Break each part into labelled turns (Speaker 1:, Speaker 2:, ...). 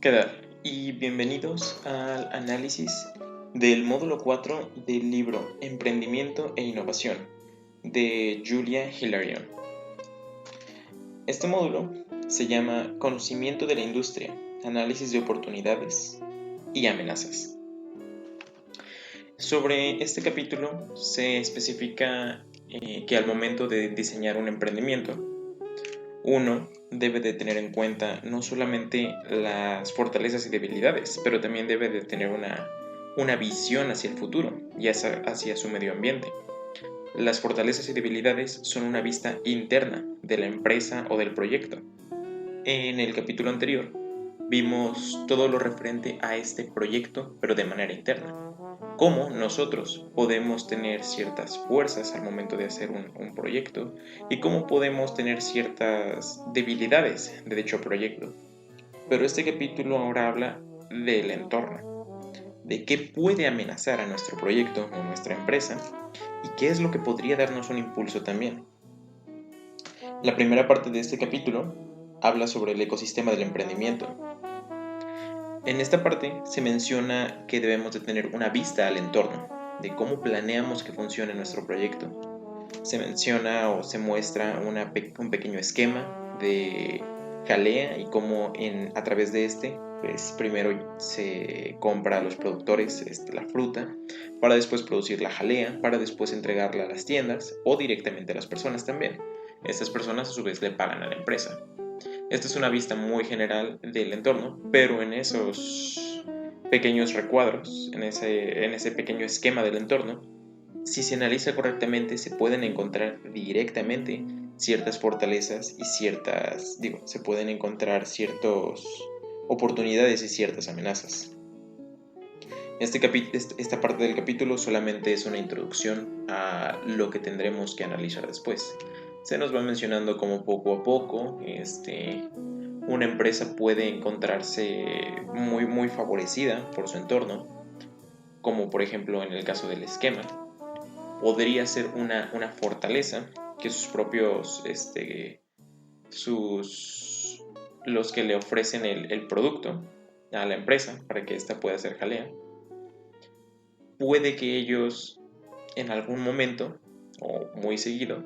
Speaker 1: ¿Qué tal? Y bienvenidos al análisis del módulo 4 del libro Emprendimiento e Innovación de Julia Hilarion. Este módulo se llama Conocimiento de la Industria, Análisis de Oportunidades y Amenazas. Sobre este capítulo se especifica que al momento de diseñar un emprendimiento, uno debe de tener en cuenta no solamente las fortalezas y debilidades, pero también debe de tener una visión hacia el futuro y hacia su medio ambiente. Las fortalezas y debilidades son una vista interna de la empresa o del proyecto. En el capítulo anterior vimos todo lo referente a este proyecto, pero de manera interna. Cómo nosotros podemos tener ciertas fuerzas al momento de hacer un proyecto y cómo podemos tener ciertas debilidades de dicho proyecto. Pero este capítulo ahora habla del entorno, de qué puede amenazar a nuestro proyecto o nuestra empresa y qué es lo que podría darnos un impulso también. La primera parte de este capítulo habla sobre el ecosistema del emprendimiento. En esta parte se menciona que debemos de tener una vista al entorno, de cómo planeamos que funcione nuestro proyecto. Se menciona o se muestra un pequeño esquema de jalea y cómo a través de pues primero se compra a los productores la fruta, para después producir la jalea, para después entregarla a las tiendas o directamente a las personas también. Estas personas a su vez le pagan a la empresa. Esta es una vista muy general del entorno, pero en esos pequeños recuadros, en ese pequeño esquema del entorno, si se analiza correctamente, se pueden encontrar directamente ciertas fortalezas y se pueden encontrar ciertas oportunidades y ciertas amenazas. Esta parte del capítulo solamente es una introducción a lo que tendremos que analizar después. Se nos va mencionando cómo poco a poco una empresa puede encontrarse muy favorecida por su entorno, como por ejemplo en el caso del esquema. Podría ser una fortaleza que los que le ofrecen el producto a la empresa para que ésta pueda hacer jalea, puede que ellos en algún momento o muy seguido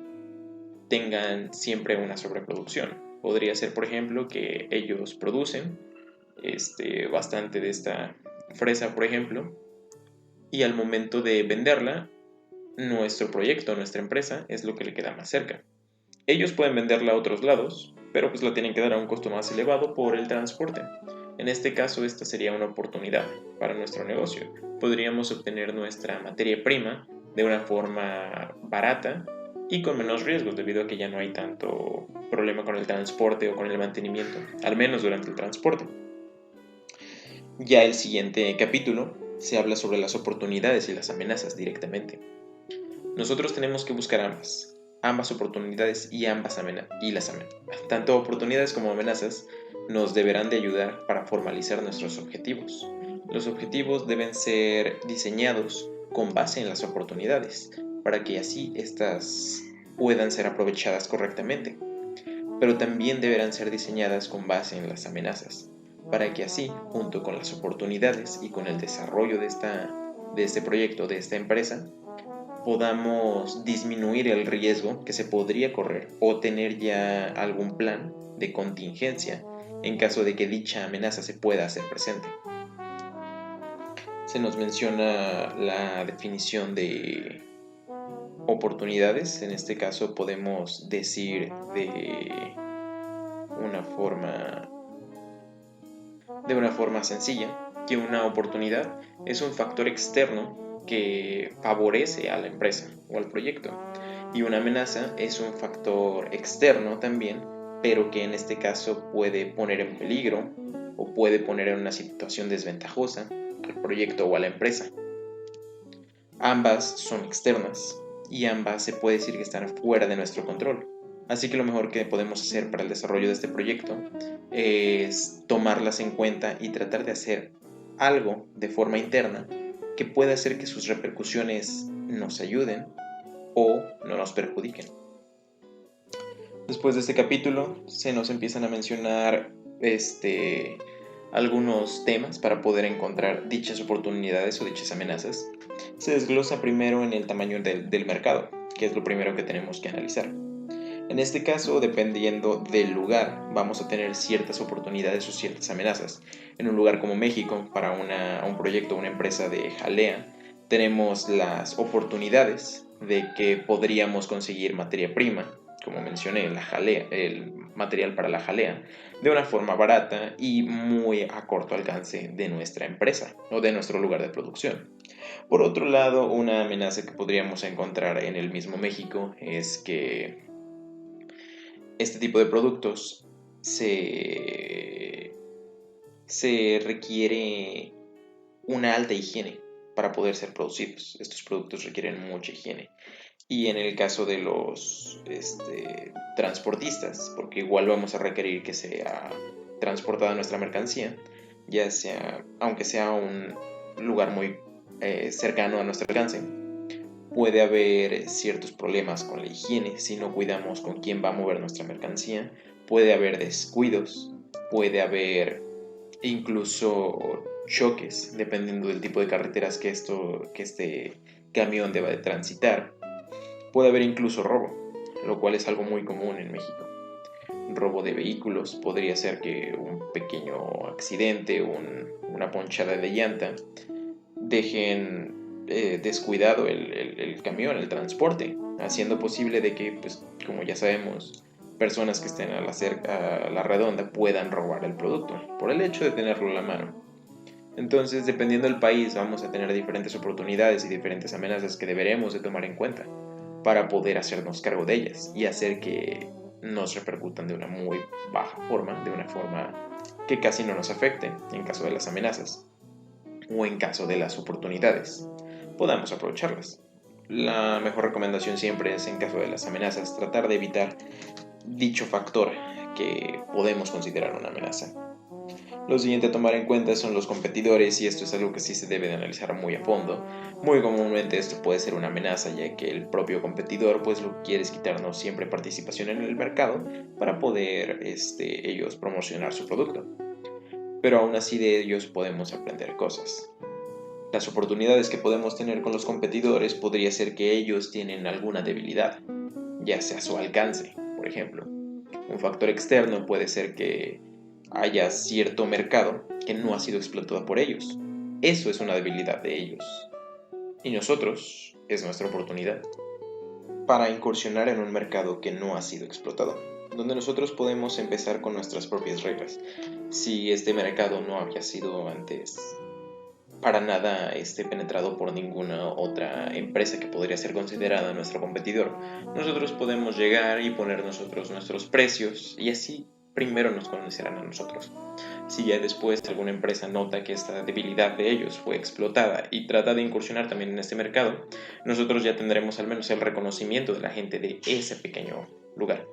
Speaker 1: tengan siempre una sobreproducción. Podría ser, por ejemplo, que ellos producen bastante de esta fresa, por ejemplo, y al momento de venderla, nuestro proyecto, nuestra empresa, es lo que le queda más cerca. Ellos pueden venderla a otros lados, pero pues la tienen que dar a un costo más elevado por el transporte. En este caso, esta sería una oportunidad para nuestro negocio. Podríamos obtener nuestra materia prima de una forma barata y con menos riesgos, debido a que ya no hay tanto problema con el transporte o con el mantenimiento, al menos durante el transporte. Ya el siguiente capítulo se habla sobre las oportunidades y las amenazas directamente. Nosotros tenemos que buscar ambas oportunidades y las amenazas. Tanto oportunidades como amenazas nos deberán de ayudar para formalizar nuestros objetivos. Los objetivos deben ser diseñados con base en las oportunidades, para que así estas puedan ser aprovechadas correctamente. Pero también deberán ser diseñadas con base en las amenazas, para que así, junto con las oportunidades y con el desarrollo de este proyecto, de esta empresa, podamos disminuir el riesgo que se podría correr o tener ya algún plan de contingencia en caso de que dicha amenaza se pueda hacer presente. Se nos menciona la definición de oportunidades. En este caso podemos decir de una forma sencilla que una oportunidad es un factor externo que favorece a la empresa o al proyecto, y una amenaza es un factor externo también, pero que en este caso puede poner en peligro o puede poner en una situación desventajosa al proyecto o a la empresa. Ambas son externas y ambas se puede decir que están fuera de nuestro control. Así que lo mejor que podemos hacer para el desarrollo de este proyecto es tomarlas en cuenta y tratar de hacer algo de forma interna que pueda hacer que sus repercusiones nos ayuden o no nos perjudiquen. Después de este capítulo se nos empiezan a mencionar algunos temas para poder encontrar dichas oportunidades o dichas amenazas, se desglosa primero en el tamaño del mercado, que es lo primero que tenemos que analizar. En este caso, dependiendo del lugar, vamos a tener ciertas oportunidades o ciertas amenazas. En un lugar como México, para un proyecto o una empresa de jalea, tenemos las oportunidades de que podríamos conseguir materia prima, como mencioné, la jalea, el material para la jalea, de una forma barata y muy a corto alcance de nuestra empresa o de nuestro lugar de producción. Por otro lado, una amenaza que podríamos encontrar en el mismo México es que este tipo de productos se requiere una alta higiene para poder ser producidos. Estos productos requieren mucha higiene. Y en el caso de los transportistas, porque igual vamos a requerir que sea transportada nuestra mercancía, ya sea, aunque sea un lugar muy cercano a nuestro alcance, puede haber ciertos problemas con la higiene si no cuidamos con quién va a mover nuestra mercancía, puede haber descuidos, puede haber incluso choques, dependiendo del tipo de carreteras que este camión deba de transitar. Puede haber incluso robo, lo cual es algo muy común en México. Robo de vehículos, podría ser que un pequeño accidente, una ponchada de llanta, dejen descuidado el camión, el transporte, haciendo posible de que, pues, como ya sabemos, personas que estén a la redonda puedan robar el producto por el hecho de tenerlo en la mano. Entonces, dependiendo del país, vamos a tener diferentes oportunidades y diferentes amenazas que deberemos de tomar en cuenta para poder hacernos cargo de ellas y hacer que nos repercutan de una muy baja forma, de una forma que casi no nos afecte en caso de las amenazas o en caso de las oportunidades, podamos aprovecharlas. La mejor recomendación siempre es, en caso de las amenazas, tratar de evitar dicho factor que podemos considerar una amenaza. Lo siguiente a tomar en cuenta son los competidores, y esto es algo que sí se debe de analizar muy a fondo. Muy comúnmente esto puede ser una amenaza, ya que el propio competidor pues lo que quiere es quitarnos siempre participación en el mercado para poder ellos promocionar su producto. Pero aún así de ellos podemos aprender cosas. Las oportunidades que podemos tener con los competidores podría ser que ellos tienen alguna debilidad, ya sea su alcance, por ejemplo. Un factor externo puede ser que haya cierto mercado que no ha sido explotado por ellos. Eso es una debilidad de ellos. Y nosotros es nuestra oportunidad para incursionar en un mercado que no ha sido explotado, donde nosotros podemos empezar con nuestras propias reglas. Si este mercado no había sido antes para nada penetrado por ninguna otra empresa que podría ser considerada nuestro competidor, nosotros podemos llegar y poner nosotros nuestros precios y así primero nos conocerán a nosotros. Si ya después alguna empresa nota que esta debilidad de ellos fue explotada y trata de incursionar también en este mercado, nosotros ya tendremos al menos el reconocimiento de la gente de ese pequeño lugar.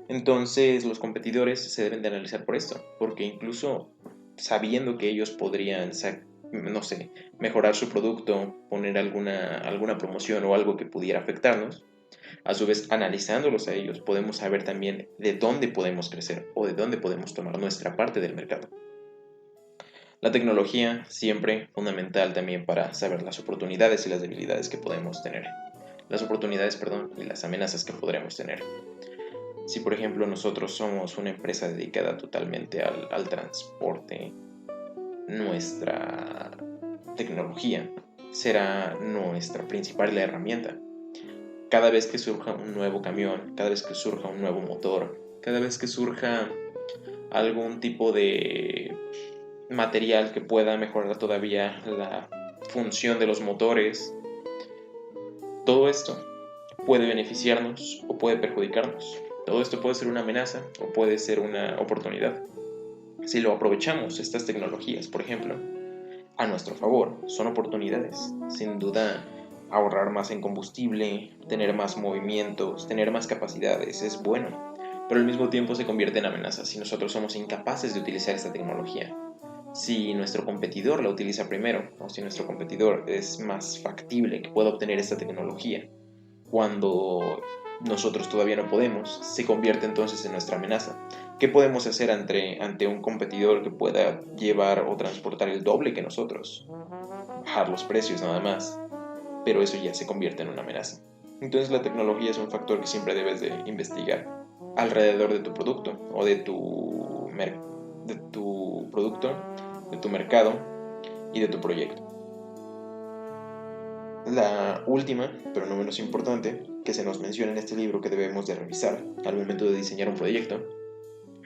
Speaker 1: Entonces los competidores se deben de analizar por esto, porque incluso sabiendo que ellos podrían, no sé, mejorar su producto, poner alguna promoción o algo que pudiera afectarnos, a su vez analizándolos a ellos podemos saber también de dónde podemos crecer o de dónde podemos tomar nuestra parte del mercado. La tecnología siempre fundamental también para saber las oportunidades y las debilidades que podemos tener. Las oportunidades, perdón, y las amenazas que podremos tener. Si por ejemplo nosotros somos una empresa dedicada totalmente al transporte, nuestra tecnología será nuestra principal herramienta. Cada vez que surja un nuevo camión, cada vez que surja un nuevo motor, cada vez que surja algún tipo de material que pueda mejorar todavía la función de los motores, todo esto puede beneficiarnos o puede perjudicarnos. Todo esto puede ser una amenaza o puede ser una oportunidad. Si lo aprovechamos, estas tecnologías, por ejemplo, a nuestro favor, son oportunidades. Sin duda, ahorrar más en combustible, tener más movimientos, tener más capacidades es bueno, pero al mismo tiempo se convierte en amenaza si nosotros somos incapaces de utilizar esta tecnología. Si nuestro competidor la utiliza primero, o si nuestro competidor es más factible que pueda obtener esta tecnología, cuando nosotros todavía no podemos, se convierte entonces en nuestra amenaza. ¿Qué podemos hacer ante un competidor que pueda llevar o transportar el doble que nosotros? Bajar los precios nada más, pero eso ya se convierte en una amenaza. Entonces la tecnología es un factor que siempre debes de investigar alrededor de tu producto o de tu producto, de tu mercado y de tu proyecto. La última, pero no menos importante, que se nos menciona en este libro que debemos de revisar al momento de diseñar un proyecto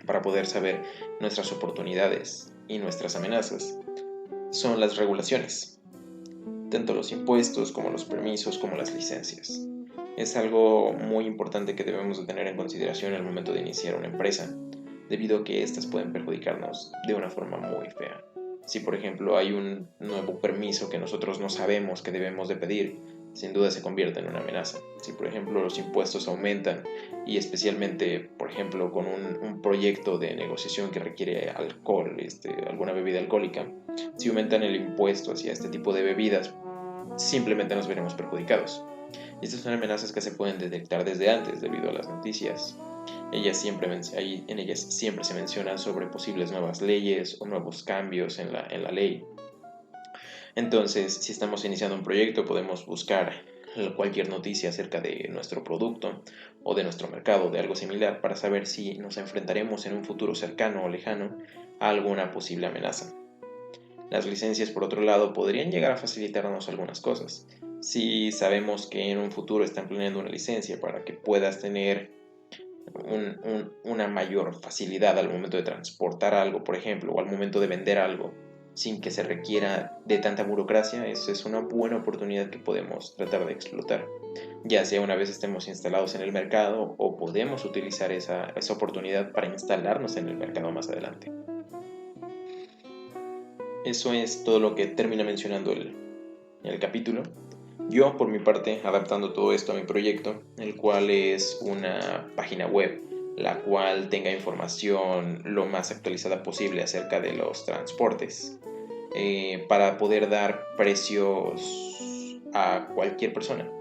Speaker 1: para poder saber nuestras oportunidades y nuestras amenazas, son las regulaciones, tanto los impuestos como los permisos como las licencias. Es algo muy importante que debemos de tener en consideración al momento de iniciar una empresa, debido a que estas pueden perjudicarnos de una forma muy fea. Si por ejemplo hay un nuevo permiso que nosotros no sabemos que debemos de pedir, sin duda se convierte en una amenaza. Si por ejemplo los impuestos aumentan y especialmente por ejemplo con un proyecto de negociación que requiere alcohol, alguna bebida alcohólica, si aumentan el impuesto hacia este tipo de bebidas, simplemente nos veremos perjudicados. Y estas son amenazas que se pueden detectar desde antes debido a las noticias. En ellas siempre se menciona sobre posibles nuevas leyes o nuevos cambios en la ley. Entonces, si estamos iniciando un proyecto, podemos buscar cualquier noticia acerca de nuestro producto o de nuestro mercado, de algo similar, para saber si nos enfrentaremos en un futuro cercano o lejano a alguna posible amenaza. Las licencias, por otro lado, podrían llegar a facilitarnos algunas cosas. Si sabemos que en un futuro están planeando una licencia para que puedas tener una mayor facilidad al momento de transportar algo, por ejemplo, o al momento de vender algo, sin que se requiera de tanta burocracia, eso es una buena oportunidad que podemos tratar de explotar, ya sea una vez estemos instalados en el mercado o podemos utilizar esa oportunidad para instalarnos en el mercado más adelante. Eso es todo lo que termina mencionando el capítulo. Yo, por mi parte, adaptando todo esto a mi proyecto, el cual es una página web, la cual tenga información lo más actualizada posible acerca de los transportes, para poder dar precios a cualquier persona.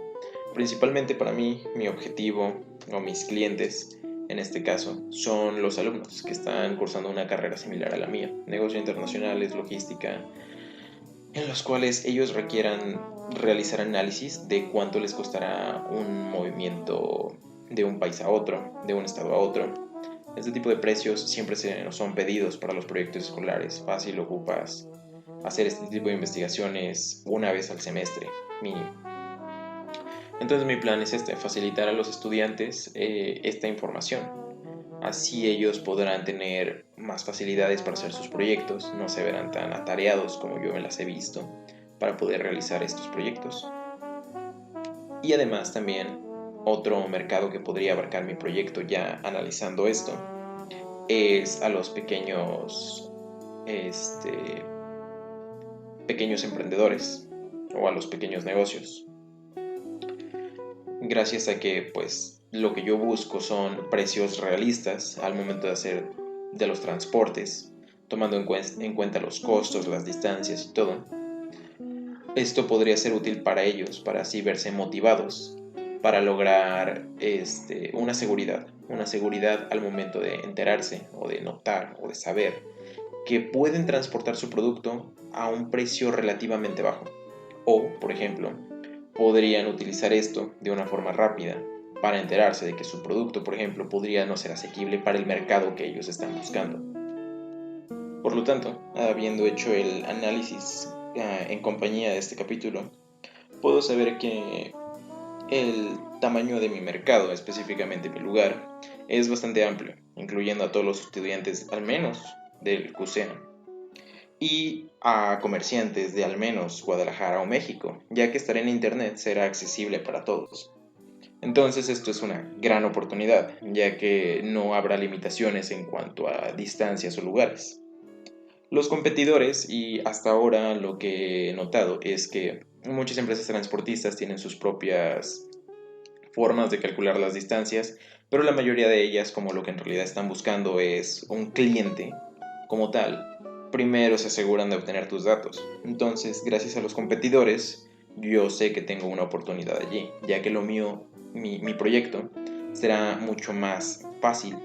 Speaker 1: Principalmente para mí, mi objetivo o mis clientes, en este caso, son los alumnos que están cursando una carrera similar a la mía, negocios internacionales, logística, en los cuales ellos requieran realizar análisis de cuánto les costará un movimiento de un país a otro, de un estado a otro. Este tipo de precios siempre nos son pedidos para los proyectos escolares. Fácil ocupas hacer este tipo de investigaciones una vez al semestre, mínimo. Entonces mi plan es facilitar a los estudiantes esta información. Así ellos podrán tener más facilidades para hacer sus proyectos, no se verán tan atareados como yo me las he visto para poder realizar estos proyectos. Y además también otro mercado que podría abarcar mi proyecto ya analizando esto es a los pequeños emprendedores o a los pequeños negocios. Gracias a que pues lo que yo busco son precios realistas al momento de hacer de los transportes, tomando en cuenta los costos, las distancias y todo. Esto podría ser útil para ellos, para así verse motivados para lograr una seguridad al momento de enterarse o de notar o de saber que pueden transportar su producto a un precio relativamente bajo. O, por ejemplo, podrían utilizar esto de una forma rápida para enterarse de que su producto, por ejemplo, podría no ser asequible para el mercado que ellos están buscando. Por lo tanto, habiendo hecho el análisis en compañía de este capítulo, puedo saber que el tamaño de mi mercado, específicamente mi lugar, es bastante amplio, incluyendo a todos los estudiantes al menos del CUSEA y a comerciantes de al menos Guadalajara o México, ya que estar en internet será accesible para todos. Entonces esto es una gran oportunidad, ya que no habrá limitaciones en cuanto a distancias o lugares. Los competidores, y hasta ahora lo que he notado es que muchas empresas transportistas tienen sus propias formas de calcular las distancias, pero la mayoría de ellas, como lo que en realidad están buscando es un cliente como tal, primero se aseguran de obtener tus datos. Entonces, gracias a los competidores, yo sé que tengo una oportunidad allí, ya que lo mío mi proyecto será mucho más fácil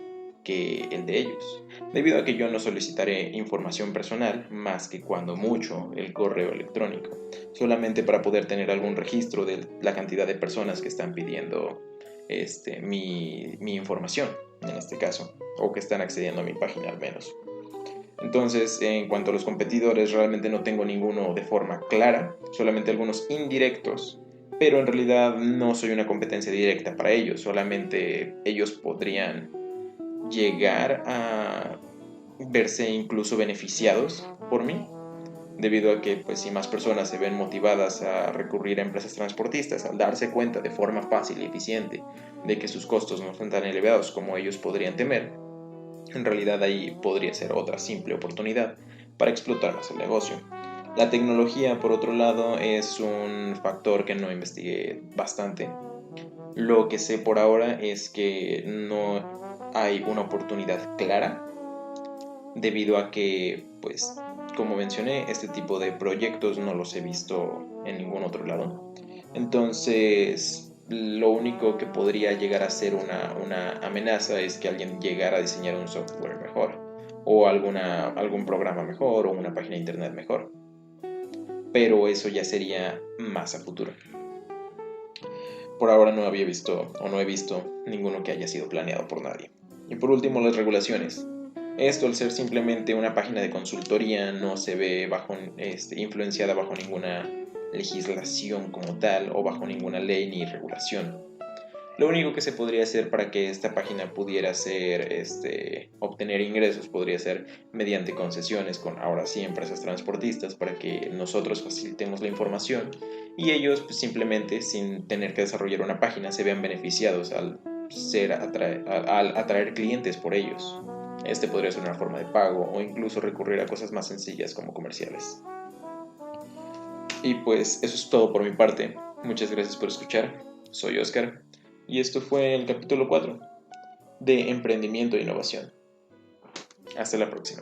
Speaker 1: que el de ellos, debido a que yo no solicitaré información personal más que cuando mucho el correo electrónico, solamente para poder tener algún registro de la cantidad de personas que están pidiendo mi información, en este caso, o que están accediendo a mi página al menos. Entonces, en cuanto a los competidores, realmente no tengo ninguno de forma clara, solamente algunos indirectos, pero en realidad no soy una competencia directa para ellos, solamente ellos podrían llegar a verse incluso beneficiados por mí, debido a que pues si más personas se ven motivadas a recurrir a empresas transportistas al darse cuenta de forma fácil y eficiente de que sus costos no son tan elevados como ellos podrían temer, en realidad ahí podría ser otra simple oportunidad para explotar más el negocio. La tecnología, por otro lado, es un factor que no investigué bastante. Lo que sé por ahora es que no hay una oportunidad clara, debido a que, pues, como mencioné, este tipo de proyectos no los he visto en ningún otro lado. Entonces, lo único que podría llegar a ser una amenaza es que alguien llegara a diseñar un software mejor, o algún programa mejor, o una página de internet mejor. Pero eso ya sería más a futuro. Por ahora no había visto o no he visto ninguno que haya sido planeado por nadie. Y por último, las regulaciones. Esto, al ser simplemente una página de consultoría, no se ve influenciada bajo ninguna legislación como tal o bajo ninguna ley ni regulación. Lo único que se podría hacer para que esta página pudiera obtener ingresos podría ser mediante concesiones con, ahora sí, empresas transportistas para que nosotros facilitemos la información y ellos pues, simplemente sin tener que desarrollar una página se vean beneficiados al atraer clientes por ellos. Este podría ser una forma de pago o incluso recurrir a cosas más sencillas como comerciales. Y pues eso es todo por mi parte. Muchas gracias por escuchar. Soy Oscar y esto fue el capítulo 4 de Emprendimiento e Innovación. Hasta la próxima.